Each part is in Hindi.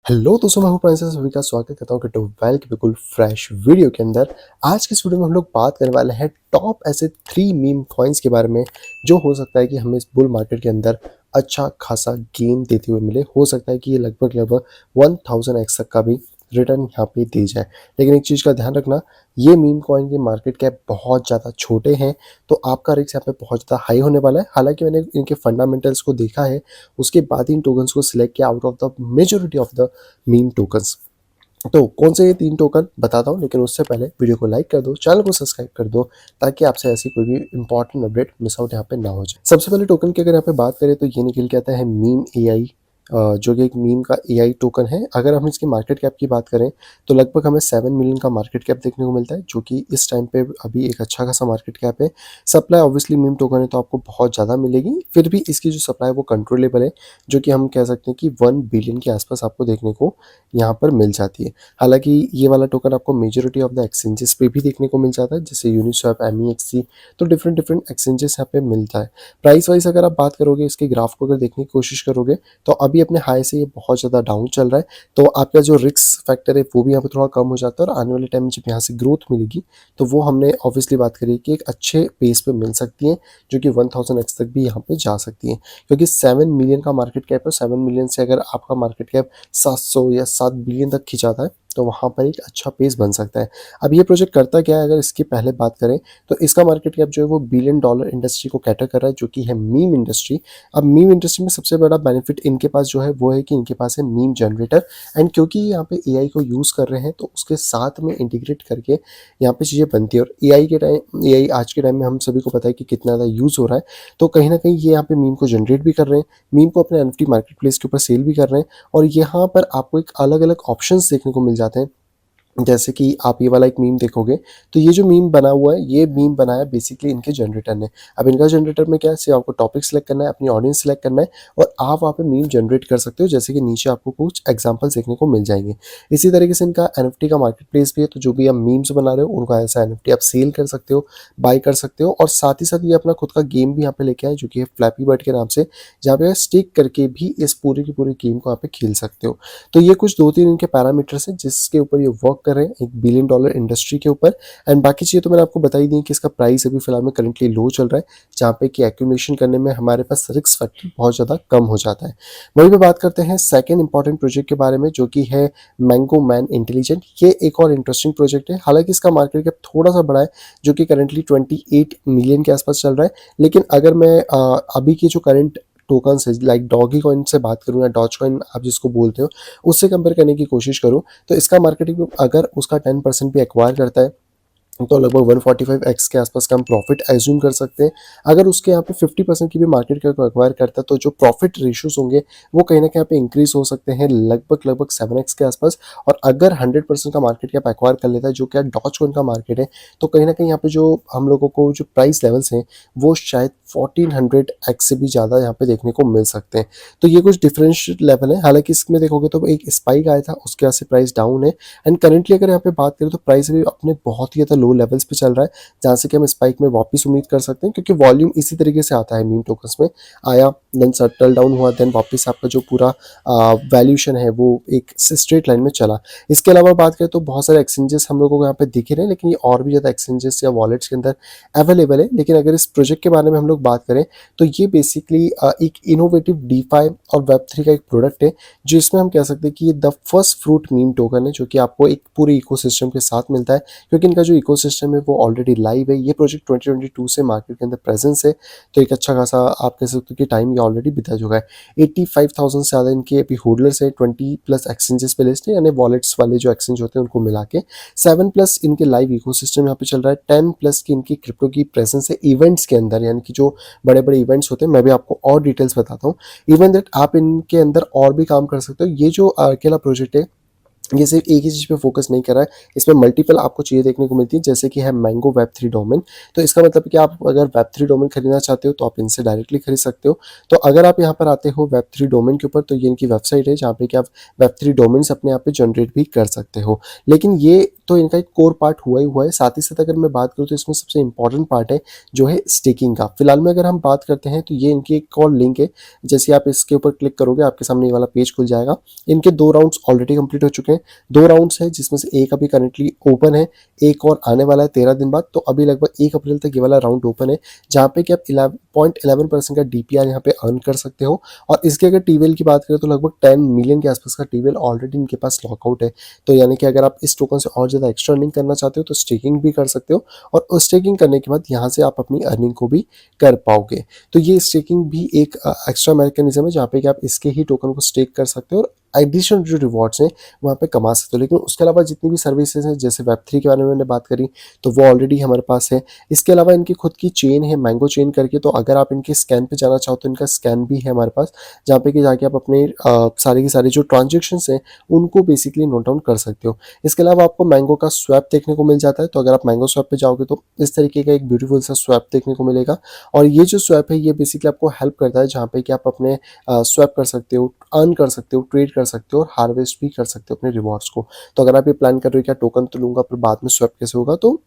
हेलो दोस्तों, मैं हूं प्रिंसेस सभी का स्वागत करता हूं कि वेल के बिल्कुल फ्रेश वीडियो के अंदर। आज की इस वीडियो में हम लोग बात करने वाले हैं टॉप ऐसे 3 मीम कॉइन्स के बारे में जो हो सकता है कि हमें इस बुल मार्केट के अंदर अच्छा खासा गेन देते हुए मिले। हो सकता है कि ये लगभग लगभग 1000x तक का भी रिटर्न यहाँ पे दी जाए। लेकिन एक चीज़ का ध्यान रखना, ये मीम कॉइन के मार्केट कैप बहुत ज़्यादा छोटे हैं, तो आपका रिस्क यहाँ पे बहुत ज़्यादा हाई होने वाला है। हालांकि मैंने इनके फंडामेंटल्स को देखा है, उसके बाद इन टोकन्स को सिलेक्ट किया out of the majority of the meme tokens. तो कौन से ये 3 टोकन बताता हूँ, लेकिन उससे पहले वीडियो को लाइक कर दो, चैनल को सब्सक्राइब कर दो, ताकि आपसे ऐसी कोई भी इंपॉर्टेंट अपडेट मिस आउट यहाँ पे ना हो जाए। सबसे पहले टोकन की अगर यहाँ पे बात करें तो ये निकल के आता है मीम एआई, जो कि एक मीम का एआई टोकन है। अगर हम इसकी मार्केट कैप की बात करें तो लगभग हमें 7 मिलियन का मार्केट कैप देखने को मिलता है, जो कि इस टाइम पे अभी एक अच्छा खासा मार्केट कैप है। सप्लाई ऑब्वियसली मीम टोकन है तो आपको बहुत ज़्यादा मिलेगी, फिर भी इसकी जो सप्लाई है वो कंट्रोलेबल है, जो कि हम कह सकते हैं कि 1 बिलियन के आसपास आपको देखने को यहाँ पर मिल जाती है। हालांकि ये वाला टोकन आपको मेजोरिटी ऑफ द एक्सचेंजेस पे भी देखने को मिल जाता है, जैसे यूनिस्वैप, एमईएक्सी, तो डिफरेंट डिफरेंट एक्सचेंजेस यहाँ पे मिलता है। प्राइस वाइज अगर आप बात करोगे, इसके ग्राफ को अगर देखने की कोशिश करोगे तो अभी अपने हाई से ये बहुत ज़्यादा डाउन चल रहा है, तो आपका जो रिस्क फैक्टर है वो भी यहाँ पे थोड़ा कम हो जाता है। और आने वाले टाइम में जब यहाँ से ग्रोथ मिलेगी तो वो हमने ऑब्वियसली बात करी कि एक अच्छे पेस पे मिल सकती है, जो कि 1000x तक भी यहाँ पे जा सकती है, क्योंकि 7 मिलियन का मार्केट कैप है। 7 मिलियन से अगर आपका मार्केट कैप 700 या 7 बिलियन तक खिंचाता है तो वहाँ पर एक अच्छा पेस बन सकता है। अब ये प्रोजेक्ट करता क्या है, अगर इसकी पहले बात करें तो इसका मार्केट कैप जो है वो बिलियन डॉलर इंडस्ट्री को कैटर कर रहा है, जो कि है मीम इंडस्ट्री। अब मीम इंडस्ट्री में सबसे बड़ा बेनिफिट इनके पास जो है वो है कि इनके पास है मीम जनरेटर, एंड क्योंकि यहाँ पे एआई को यूज़ कर रहे हैं तो उसके साथ में इंटीग्रेट करके यहाँ पे चीज़ें बनती है। और एआई आज के टाइम में हम सभी को पता है कि कितना ज़्यादा यूज़ हो रहा है, तो कहीं ना कहीं ये यहाँ पे मीम को जनरेट भी कर रहे हैं, मीम को अपने एनएफटी मार्केट प्लेस के ऊपर सेल भी कर रहे हैं। और यहाँ पर आपको एक अलग अलग ऑप्शंस देखने को मिल जाते हैं। जैसे कि आप ये वाला एक मीम देखोगे तो ये जो मीम बना हुआ है, ये मीम बनाया बेसिकली इनके जनरेटर ने। अब इनका जनरेटर में क्या है, सिर्फ आपको टॉपिक सेलेक्ट करना है, अपनी ऑडियंस सेलेक्ट करना है, और आप वहाँ पे मीम जनरेट कर सकते हो, जैसे कि नीचे आपको कुछ एग्जांपल्स देखने को मिल जाएंगे। इसी तरीके से इनका एनएफटी का मार्केट प्लेस भी है, तो जो भी आप मीम्स बना रहे हो उनका ऐसा एनएफटी आप सेल कर सकते हो, बाय कर सकते हो। और साथ ही साथ ये अपना खुद का गेम भी यहाँ पे लेके आए, जो कि है फ्लैपी बर्ड के नाम से, जहाँ पे स्टिक करके भी इस पूरी की पूरी गेम को यहाँ पे खेल सकते हो। तो ये कुछ 2-3 इनके पैरामीटर्स हैं जिसके ऊपर ये वर्क कर रहे हैं, एक बिलियन डॉलर इंडस्ट्री के ऊपर। एंड बाकी चीज़ें तो मैंने आपको बताई दी कि इसका प्राइस अभी फिलहाल में करंटली लो चल रहा है, जहाँ पे कि एक्यूमुलेशन करने में हमारे पास रिस्क फैक्टर बहुत ज़्यादा कम हो जाता है। वहीं पे बात करते हैं सेकंड इंपॉर्टेंट प्रोजेक्ट के बारे में, जो कि है मैंगो मैन इंटेलिजेंट। ये एक और इंटरेस्टिंग प्रोजेक्ट है। हालांकि इसका मार्केट कैप थोड़ा सा बड़ा है, जो कि करंटली 28 मिलियन के आसपास चल रहा है। लेकिन अगर मैं अभी की जो करंट टोकन है, लाइक डॉगी कॉइन से बात करूँ या डॉज कॉइन आप जिसको बोलते हो, उससे कंपेयर करने की कोशिश करूँ, तो इसका मार्केटिंग अगर उसका 10% भी एक्वायर करता है तो लगभग 145x के आसपास का हम प्रॉफिट एज्यूम कर सकते हैं। अगर उसके यहाँ पे 50% की भी मार्केट कैप को एक्वायर करता है तो जो प्रॉफिट रेशियोज होंगे वो कहीं ना कहीं यहाँ पे इंक्रीज हो सकते हैं, लगभग लगभग 7x के आसपास। और अगर 100% का मार्केट कैप एक्वायर कर लेता है, जो क्या डॉज कॉइन का मार्केट है, तो कहीं ना कहीं यहाँ पे जो हम लोगों को जो प्राइस लेवल्स हैं वो शायद 1400x से भी ज़्यादा यहाँ पे देखने को मिल सकते हैं। तो ये कुछ डिफरेंशियल लेवल है। हालांकि इसमें देखोगे तो एक स्पाइक आया था, उसके बाद से प्राइस डाउन है। एंड करेंटली अगर यहाँ पे बात करें तो प्राइस अभी अपने बहुत ही ज़्यादा लो लेवल्स पे चल रहा है, जहाँ से कि हम स्पाइक में वापस उम्मीद कर सकते हैं, क्योंकि वॉल्यूम इसी तरीके से आता है मीम टोकन्स में। आया, देन सेटल डाउन हुआ, देन वापस आपका जो पूरा वैल्यूशन है वो एक स्ट्रेट लाइन में चला। इसके अलावा बात करें तो बहुत सारे एक्सचेंजेस हम लोगों को यहाँ पे दिख रहे हैं, लेकिन ये और भी ज़्यादा एक्सचेंजेस या वॉलेट्स के अंदर अवेलेबल है। लेकिन अगर इस प्रोजेक्ट के बारे में हम लोग बात करें तो ये बेसिकली एक इनोवेटिव डीफाई और वेब3 का एक प्रोडक्ट है, जिसमें हम कह सकते हैं कि ये the first fruit meme token है, जो कि आपको एक पूरे इकोसिस्टम के साथ मिलता है, क्योंकि इनका जो इकोसिस्टम है वो ऑलरेडी लाइव है। ये प्रोजेक्ट 2022 से मार्केट के अंदर प्रेजेंस है, तो एक अच्छा खासा आप कह सकते हो कि टाइम ये ऑलरेडी बिता चुका है। 85,000 से ज़्यादा इनके अभी होल्डर्स है, 20+ एक्सचेंजेस पे लिस्ट है, यानी वॉलेट्स वाले जो एक्सचेंज होते हैं उनको मिला के 7+ इनके लाइव इकोसिस्टम यहाँ पे चल रहा है। 10+ की इनकी क्रिप्टो की प्रेजेंस है इवेंट्स के अंदर, यानी कि जो बड़े बड़े इवेंट्स होते हैं। मैं भी आपको और डिटेल्स बताता हूँ, इवन दैट आप इनके अंदर और भी काम कर सकते हो। ये जो अकेला प्रोजेक्ट है ये सिर्फ एक ही चीज़ पे फोकस नहीं कर रहा है, इसमें मल्टीपल आपको चीज़ें देखने को मिलती है, जैसे कि है मैंगो वेब 3 डोमेन। तो इसका मतलब है कि आप अगर वेब 3 डोमेन खरीदना चाहते हो तो आप इनसे डायरेक्टली खरीद सकते हो। तो अगर आप यहाँ पर आते हो वेब 3 डोमेन के ऊपर, तो ये इनकी वेबसाइट है जहाँ पे कि आप वेब 3 डोमेन्स अपने आप पे जनरेट भी कर सकते हो। लेकिन ये तो इनका एक कोर पार्ट हुआ ही हुआ है। साथ ही साथ अगर मैं बात करूँ तो इसमें सबसे इंपॉर्टेंट पार्ट है जो है स्टेकिंग का। फिलहाल में अगर हम बात करते हैं तो ये इनकी एक और लिंक है, जैसे आप इसके ऊपर क्लिक करोगे आपके सामने ये वाला पेज खुल जाएगा। इनके 2 राउंड्स ऑलरेडी कंप्लीट हो चुके हैं। 2 राउंड्स हैं जिसमें से एक अभी करंटली ओपन है, एक और आने वाला है 13 दिन बाद। तो अभी लगभग 1 अप्रैल तक ये वाला राउंड ओपन है, जहाँ पे कि आप 11.11% का डीपीआर यहाँ पे अर्न कर सकते हो। और इसके अगर टीवेल की बात करें तो लगभग 10 मिलियन के आसपास का टीवेल ऑलरेडी इनके पास लॉकआउट है। तो यानी कि अगर आप इस टोकन से और ज़्यादा एक्स्ट्रा अर्निंग करना चाहते हो तो स्टेकिंग भी कर सकते हो, और उस स्टेकिंग करने के बाद यहाँ से आप अपनी अर्निंग को भी कर पाओगे। तो ये स्टेकिंग भी एक एक्स्ट्रा मैकेनिज्म है जहाँ पे कि आप इसके ही टोकन को स्टेक कर सकते हो और एडिशनल जो रिवॉर्ड्स हैं वहाँ पे कमा सकते हो। लेकिन उसके अलावा जितनी भी सर्विसेज हैं, जैसे वेब3 के बारे में मैंने बात करी, तो वो ऑलरेडी हमारे पास है। इसके अलावा इनकी खुद की चेन है मैंगो चेन करके, तो अगर आप इनके स्कैन पे जाना चाहो तो इनका स्कैन भी है हमारे पास, जहाँ पे कि जाके आप अपने सारी की सारी जो ट्रांजेक्शन्स हैं उनको बेसिकली नोट डाउन कर सकते हो। इसके अलावा आपको मैंगो का स्वैप देखने को मिल जाता है। तो अगर आप मैंगो स्वैप पे जाओगे तो इस तरीके का एक ब्यूटीफुल सा स्वैप देखने को मिलेगा। और ये जो स्वैप है ये बेसिकली आपको हेल्प करता है, जहाँ पे कि आप अपने स्वैप कर सकते हो, अर्न कर सकते हो, ट्रेड कर सकते हो और हार्वेस्ट भी कर सकते हो अपने रिवॉर्ड्स को। तो अगर आप ये प्लान कर रहे हो क्या टोकन तो लूंगा पर बाद में स्वैप कैसे होगा, तो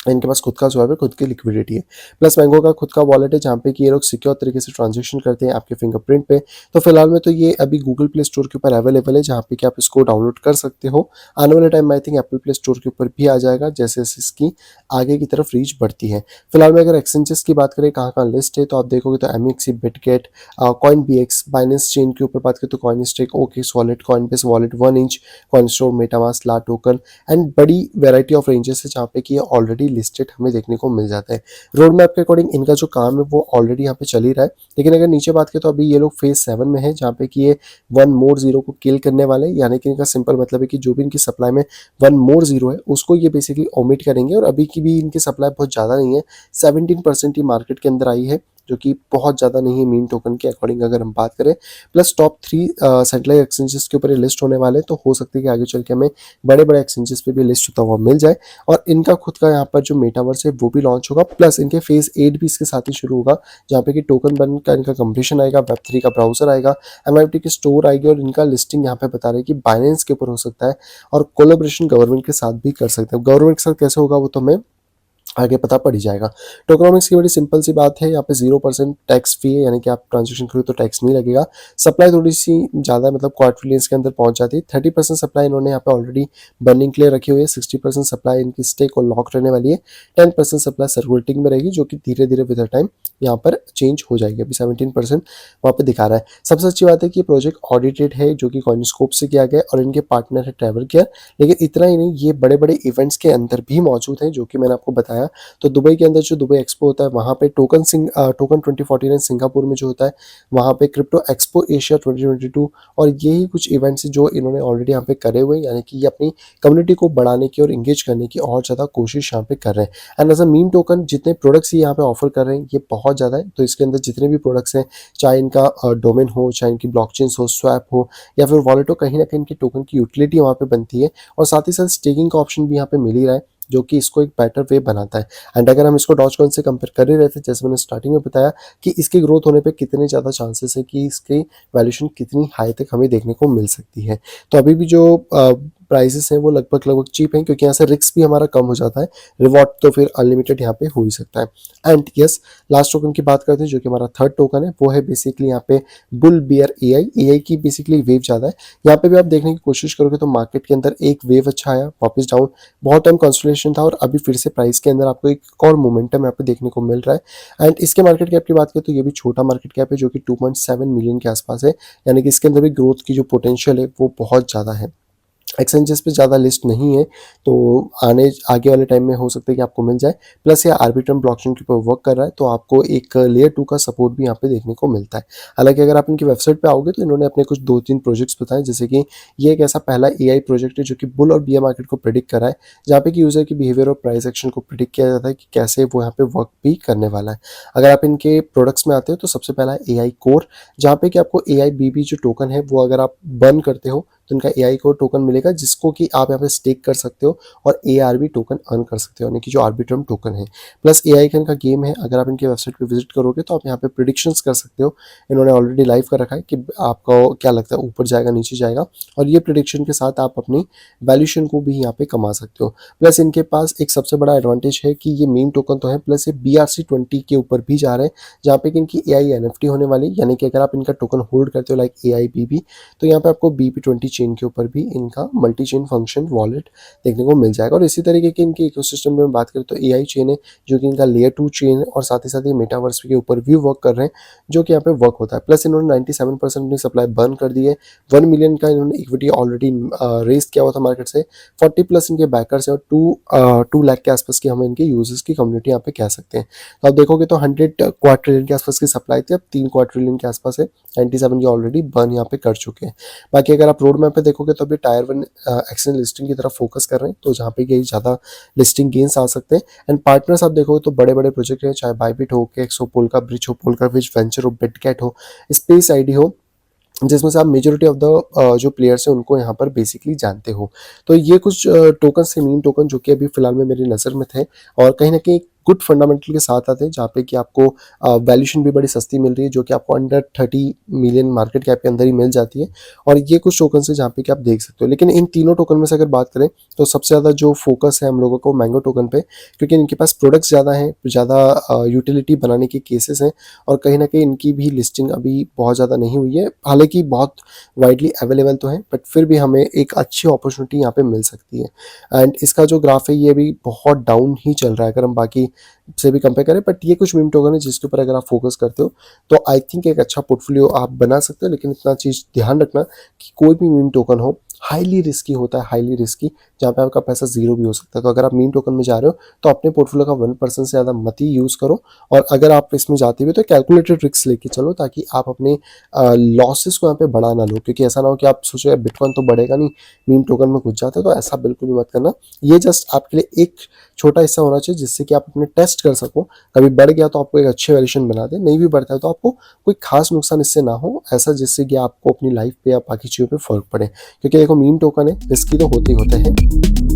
इनके पास खुद का स्वैप है, खुद की लिक्विडिटी है। प्लस मैंगो का खुद का वॉलेट है जहाँ पे कि ये लोग सिक्योर तरीके से ट्रांजेक्शन करते हैं आपके फिंगरप्रिंट पे। तो फिलहाल में तो ये अभी गूगल प्ले स्टोर के ऊपर अवेलेबल है, जहाँ पे कि आप इसको डाउनलोड कर सकते हो। आने वाले टाइम में I think Apple play store के ऊपर भी आ जाएगा, जैसे जैसे इसकी आगे की तरफ रीच बढ़ती है। फिलहाल में अगर एक्सचेंजेस की बात करें कहाँ कहाँ लिस्ट है, तो आप देखोगे तो MEXC, Bitget, coin BX, Binance chain के ऊपर बात करें तो Coinstake, OKX wallet, Coinbase wallet, 1inch, Coinstore, MetaMask, ला टोकन एंड बड़ी वेराइटी ऑफ रेंजेस है जहाँ पे कि ये ऑलरेडी लिस्टेड हमें देखने को मिल जाता है। रोड मैप के अकॉर्डिंग इनका जो काम है वो ऑलरेडी यहाँ पे चल ही रहा है। लेकिन अगर नीचे बात करें तो अभी ये लोग फेज 7 में है, जहाँ पे कि ये 1 मोर जीरो को किल करने वाले हैं। यानी कि इनका सिंपल मतलब है कि जो भी इनकी सप्लाई में 1 मोर जीरो है उसको ये बेसिकली ओमिट करेंगे। और अभी की भी इनकी सप्लाई बहुत ज़्यादा नहीं है, 17% ही मार्केट के अंदर आई है, जो कि बहुत ज़्यादा नहीं है मीन टोकन के अकॉर्डिंग अगर हम बात करें। प्लस टॉप 3 सेटेलाइट एक्सचेंजेस के ऊपर ये लिस्ट होने वाले हैं, तो हो सकता है कि आगे चल के हमें बड़े बड़े एक्सचेंजेस पे भी लिस्ट होता हुआ मिल जाए। और इनका खुद का यहाँ पर जो मेटावर्स है वो भी लॉन्च होगा, प्लस इनके फेज 8 भी इसके साथ ही शुरू होगा, जहाँ पे कि टोकन बन का इनका कंप्लीशन आएगा, वेब3 का ब्राउजर आएगा, एमआईटी की स्टोर आएगी, और इनका लिस्टिंग यहाँ पे बता रहे हैं कि बाइनेंस के ऊपर हो सकता है और कोलैबोरेशन गवर्नमेंट के साथ भी कर सकते हैं। गवर्नमेंट के साथ कैसे होगा वो तो हमें आगे पता पड़ ही जाएगा। टोकनॉमिक्स की बड़ी सिंपल सी बात है, यहाँ पे 0% टैक्स फ्री है, यानी कि आप ट्रांजेक्शन करो तो टैक्स नहीं लगेगा। सप्लाई थोड़ी सी ज़्यादा मतलब क्वार्टरलीज के अंदर पहुंच जाती है। 30% सप्लाई इन्होंने यहाँ पे ऑलरेडी बर्निंग के लिए रखी हुई है। 60% सप्लाई इनकी स्टेक और लॉक रहने वाली है। 10% सप्लाई सर्कुलेटिंग में रहेगी, जो कि धीरे धीरे विद टाइम यहाँ पर चेंज हो जाएगी। अभी 17% वहाँ पे दिखा रहा है। सबसे अच्छी बात है कि ये प्रोजेक्ट ऑडिटेड है, जो कि कॉइनस्कोप से किया गया है, और इनके पार्टनर है ट्रैवल केयर। लेकिन इतना ही नहीं, ये बड़े बड़े इवेंट्स के अंदर भी मौजूद हैं, जो कि मैंने आपको बताया। तो दुबई के अंदर जो दुबई एक्सपो होता है वहाँ पे टोकन 2049 सिंगापुर में जो होता है, वहाँ पे क्रिप्टो एक्सपो एशिया 2022, और यही कुछ इवेंट्स जो इन्होंने ऑलरेडी यहाँ पे करे हुए हैं। यानी कि ये अपनी कम्युनिटी को बढ़ाने की और इंगेज करने की और ज़्यादा कोशिश यहाँ पे कर रहे हैं। And as a meme token जितने प्रोडक्ट्स ये यहाँ पे ऑफर कर रहे हैं ये बहुत ज़्यादा है। तो इसके अंदर जितने भी प्रोडक्ट्स हैं, चाहे इनका डोमेन हो, चाहे इनकी ब्लॉकचेन्स हो, स्वैप हो, या फिर वॉलेट हो, कहीं ना कहीं इनकी टोकन की यूटिलिटी वहाँ पे बनती है। और साथ ही साथ स्टेकिंग का ऑप्शन भी यहाँ पे मिल ही रहा है, जो कि इसको एक बेटर वे बनाता है। एंड अगर हम इसको डॉज कॉइन से कंपेयर कर ही रहे थे, जैसे मैंने स्टार्टिंग में बताया कि इसकी ग्रोथ होने पे कितने ज़्यादा चांसेस है कि इसकी वैल्यूएशन कितनी हाई तक हमें देखने को मिल सकती है। तो अभी भी जो प्राइसेस हैं वो लगभग लगभग चीप हैं, क्योंकि यहाँ से रिस्क भी हमारा कम हो जाता है। रिवॉर्ड तो फिर अनलिमिटेड यहाँ पे हो ही सकता है। एंड यस, लास्ट टोकन की बात करते हैं जो कि हमारा थर्ड टोकन है, वो है बेसिकली यहाँ पे बुल बियर एआई की बेसिकली वेव ज़्यादा है। यहाँ पे भी आप देखने की कोशिश करोगे तो मार्केट के अंदर एक वेव अच्छा आया, वापस डाउन, बहुत टाइम कंसोलिडेशन था, और अभी फिर से प्राइस के अंदर आपको एक और मोमेंटम यहाँ पे देखने को मिल रहा है। एंड इसके मार्केट कैप की बात करें तो ये भी छोटा मार्केट कैप है, जो कि 2.7 मिलियन के आसपास है। यानी कि इसके अंदर भी ग्रोथ की जो पोटेंशियल है वो बहुत ज़्यादा है। एक्सचेंजेस पे ज़्यादा लिस्ट नहीं है, तो आगे वाले टाइम में हो सकता है कि आपको मिल जाए। प्लस ये आर्बिट्रम ब्लॉकचेन के ऊपर वर्क कर रहा है, तो आपको एक लेयर 2 का सपोर्ट भी यहाँ पे देखने को मिलता है। हालांकि अगर आप इनकी वेबसाइट पे आओगे तो इन्होंने अपने कुछ 2-3 प्रोजेक्ट्स बताए, जैसे कि ये एक ऐसा पहला एआई प्रोजेक्ट है जो कि बुल और बियर मार्केट को प्रिडिक्ट कर रहा है, जहाँ पे कि यूजर की बिहेवियर और प्राइस एक्शन को प्रिडिक्ट किया जाता है कि कैसे वो यहाँ पे वर्क भी करने वाला है। अगर आप इनके प्रोडक्ट्स में आते हो तो सबसे पहला है एआई कोर, जहाँ पे कि आपको एआई बीबी जो टोकन है वो अगर आप बर्न करते हो तो इनका एआई को टोकन मिलेगा जिसको कि आप यहाँ पे स्टेक कर सकते हो और एआरबी टोकन अर्न कर सकते हो, यानी कि जो आर्बिट्रम टोकन है। प्लस एआई का इनका गेम है, अगर आप इनके वेबसाइट पे विजिट करोगे तो आप यहाँ पे प्रिडिक्शंस कर सकते हो। इन्होंने ऑलरेडी लाइव कर रखा है कि आपको क्या लगता है ऊपर जाएगा नीचे जाएगा, और ये प्रिडिक्शन के साथ आप अपनी वैल्यूएशन को भी यहाँ पे कमा सकते हो। प्लस इनके पास एक सबसे बड़ा एडवांटेज है कि ये मीम टोकन तो है, प्लस ये BRC20 के ऊपर भी जा रहे हैं, जहाँ पे कि इनकी एआई एनएफटी होने वाली, यानी कि अगर आप इनका टोकन होल्ड करते हो लाइक AIBB, तो यहाँ पे आपको BP20 चेन के ऊपर भी इनका मल्टी चेन फंक्शन वॉलेट देखने को मिल जाएगा। और इसी तरीके के इनके इकोसिस्टम में बात करें तो AI चेन है जो कि इनका लेयर 2 चेन है, और साथ ही साथ ये मेटावर्स के ऊपर भी वर्क कर रहे हैं जो कि यहाँ पे वर्क होता है। प्लस इन्होंने 97% अपनी सप्लाई बर्न कर दी है। 1 मिलियन का इन्होंने इक्विटी ऑलरेडी रेज किया हुआ था मार्केट से। 40 प्लस इनके बैकर्स है, और 2 लाख के आसपास की हम इनके यूजर्स की कम्युनिटी यहाँ पे कह सकते हैं। तो आप देखोगे तो 100 क्वार्टरिलियन के आसपास की सप्लाई थी, अब 3 क्वार्टरिलियन के आसपास है। 97 की ऑलरेडी बर्न यहाँ पे कर चुके हैं। बाकी अगर आप रोड मैप पे देखोगे तो अभी टायर 1 एक्सचेंज लिस्टिंग की तरफ फोकस कर रहे हैं, तो जहाँ पे कई ज़्यादा लिस्टिंग गेन्स आ सकते हैं। एंड पार्टनर्स आप देखोगे तो बड़े बड़े प्रोजेक्ट हैं, चाहे बाइबिट हो, केक्स हो, पोल्का ब्रिज हो, पोल्का ब्रिज वेंचर हो, बिटकैट हो, स्पेस आईडी हो, जिसमें से आप मेजोरिटी ऑफ द जो प्लेयर्स हैं उनको यहाँ पर बेसिकली जानते हो। तो ये कुछ टोकन से मीम टोकन जो कि अभी फिलहाल में मेरी नज़र में थे, और कहीं ना कहीं गुड फंडामेंटल के साथ आते हैं, जहाँ पे कि आपको वैल्यूशन भी बड़ी सस्ती मिल रही है, जो कि आपको अंडर 30 मिलियन मार्केट कैप के अंदर ही मिल जाती है। और ये कुछ टोकन है जहाँ पे कि आप देख सकते हो। लेकिन इन तीनों टोकन में से अगर बात करें तो सबसे ज़्यादा जो फोकस है हम लोगों को मैंगो टोकन पे, क्योंकि इनके पास प्रोडक्ट्स ज़्यादा हैं, ज़्यादा यूटिलिटी बनाने के केसेस हैं, और कहीं ना कहीं इनकी भी लिस्टिंग अभी बहुत ज़्यादा नहीं हुई है। हालांकि बहुत वाइडली अवेलेबल तो है, बट फिर भी हमें एक अच्छी अपॉर्चुनिटी यहाँ पे मिल सकती है। एंड इसका जो ग्राफ है ये भी बहुत डाउन ही चल रहा है अगर हम बाकी से भी कंपेयर करें, बट ये कुछ मीम टोकन है जिसके ऊपर अगर आप फोकस करते हो तो आई थिंक एक अच्छा पोर्टफोलियो आप बना सकते हो। लेकिन इतना चीज़ ध्यान रखना कि कोई भी मीम टोकन हो हाईली रिस्की होता है, हाईली रिस्की, जहाँ पे आपका पैसा जीरो भी हो सकता है। तो अगर आप मीम टोकन में जा रहे हो तो अपने पोर्टफोलियो का 1% से ज़्यादा मत ही यूज़ करो, और अगर आप इसमें जाते हुए तो कैलकुलेटेड रिस्क लेके चलो, ताकि आप अपने लॉसेस को यहाँ पे बढ़ा ना लो। क्योंकि ऐसा ना हो कि आप सोचो यार बिटकॉइन तो बढ़ेगा नहीं, मीम टोकन में घुस जाते, तो ऐसा बिल्कुल भी मत करना। ये जस्ट आपके लिए एक छोटा हिस्सा होना चाहिए जिससे कि आप अपने टेस्ट कर सको। कभी बढ़ गया तो आपको एक अच्छे वैल्यूएशन बना दे, नहीं भी बढ़ता है तो आपको कोई खास नुकसान इससे ना हो, ऐसा जिससे कि आपको अपनी लाइफ पे या बाकी चीज़ों पे फर्क पड़े। क्योंकि देखो मीम टोकन है, रिस्की तो होते ही होते हैं।